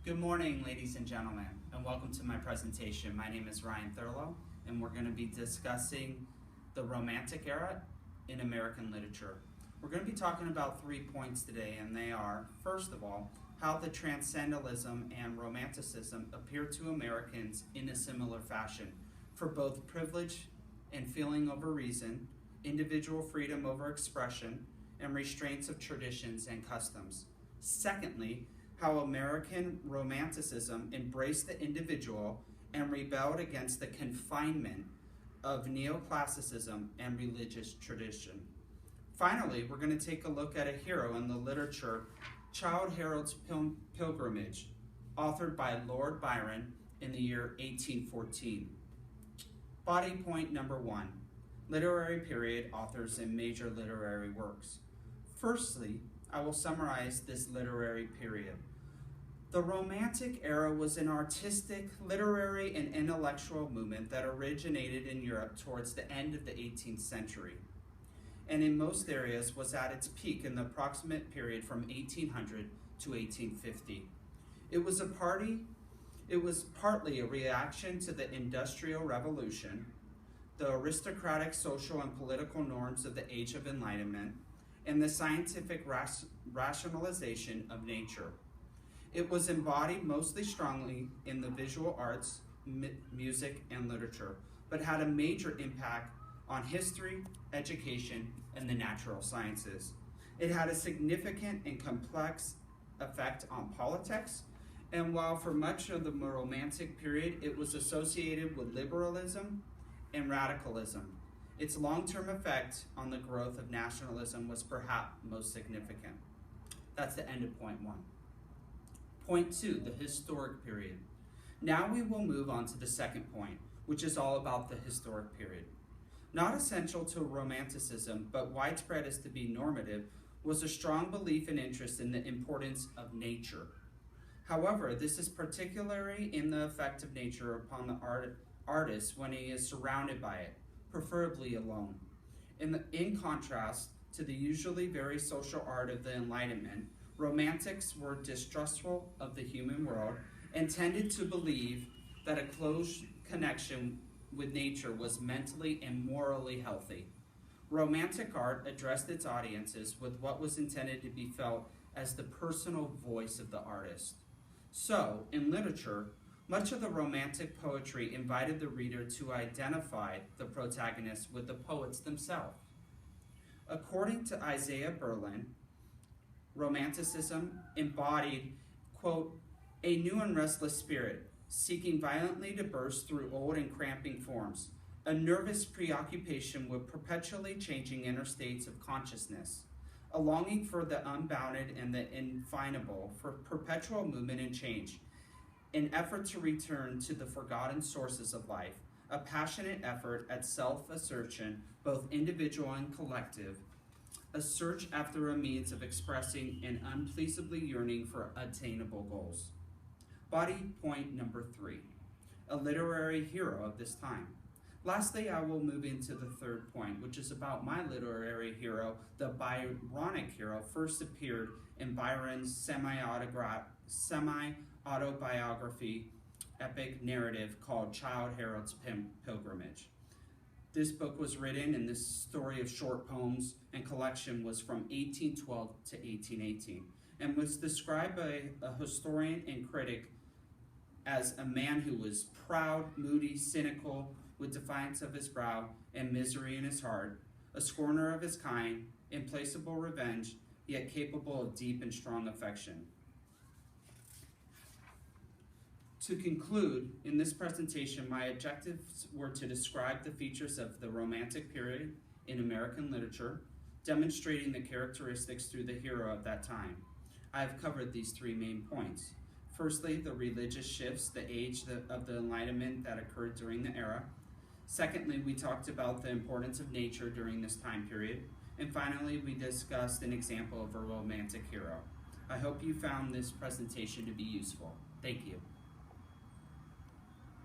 Good morning, ladies and gentlemen, and welcome to my presentation. My name is Ryan Thurlow, and we're going to be discussing the Romantic era in American literature. We're going to be talking about 3 points today, and they are, first of all, how the Transcendentalism and Romanticism appeared to Americans in a similar fashion for both privilege and feeling over reason, individual freedom over expression, and restraints of traditions and customs. Secondly, how American Romanticism embraced the individual and rebelled against the confinement of neoclassicism and religious tradition. Finally, we're going to take a look at a hero in the literature, Childe Harold's Pilgrimage, authored by Lord Byron in the year 1814. Body point number 1, literary period authors and major literary works. Firstly, I will summarize this literary period. The Romantic era was an artistic, literary, and intellectual movement that originated in Europe towards the end of the 18th century, and in most areas was at its peak in the approximate period from 1800 to 1850. It was partly a reaction to the Industrial Revolution, the aristocratic social and political norms of the Age of Enlightenment, and the scientific rationalization of nature. It was embodied mostly strongly in the visual arts, music, and literature, but had a major impact on history, education, and the natural sciences. It had a significant and complex effect on politics, and while for much of the Romantic period it was associated with liberalism and radicalism, its long-term effect on the growth of nationalism was perhaps most significant. That's the end of point 1. Point 2, the historic period. Now we will move on to the second point, which is all about the historic period. Not essential to Romanticism, but widespread as to be normative, was a strong belief and interest in the importance of nature. However, this is particularly in the effect of nature upon the artist when he is surrounded by it, preferably alone. In contrast to the usually very social art of the Enlightenment, Romantics were distrustful of the human world and tended to believe that a close connection with nature was mentally and morally healthy. Romantic art addressed its audiences with what was intended to be felt as the personal voice of the artist. So, in literature, much of the Romantic poetry invited the reader to identify the protagonist with the poets themselves. According to Isaiah Berlin, Romanticism embodied, quote, a new and restless spirit, seeking violently to burst through old and cramping forms, a nervous preoccupation with perpetually changing inner states of consciousness, a longing for the unbounded and the infinable, for perpetual movement and change, an effort to return to the forgotten sources of life, a passionate effort at self-assertion, both individual and collective, a search after a means of expressing an unpleasably yearning for attainable goals. Body point number 3, a literary hero of this time. Lastly, I will move into the third point, which is about my literary hero. The Byronic hero first appeared in Byron's semi-autobiography epic narrative called Childe Harold's Pilgrimage. This book was written, and this story of short poems and collection was from 1812 to 1818, and was described by a historian and critic as a man who was proud, moody, cynical, with defiance of his brow and misery in his heart, a scorner of his kind, implacable revenge, yet capable of deep and strong affection. To conclude, in this presentation, my objectives were to describe the features of the Romantic period in American literature, demonstrating the characteristics through the hero of that time. I have covered these 3 main points. Firstly, the religious shifts, the age of the Enlightenment that occurred during the era. Secondly, we talked about the importance of nature during this time period. And finally, we discussed an example of a Romantic hero. I hope you found this presentation to be useful. Thank you.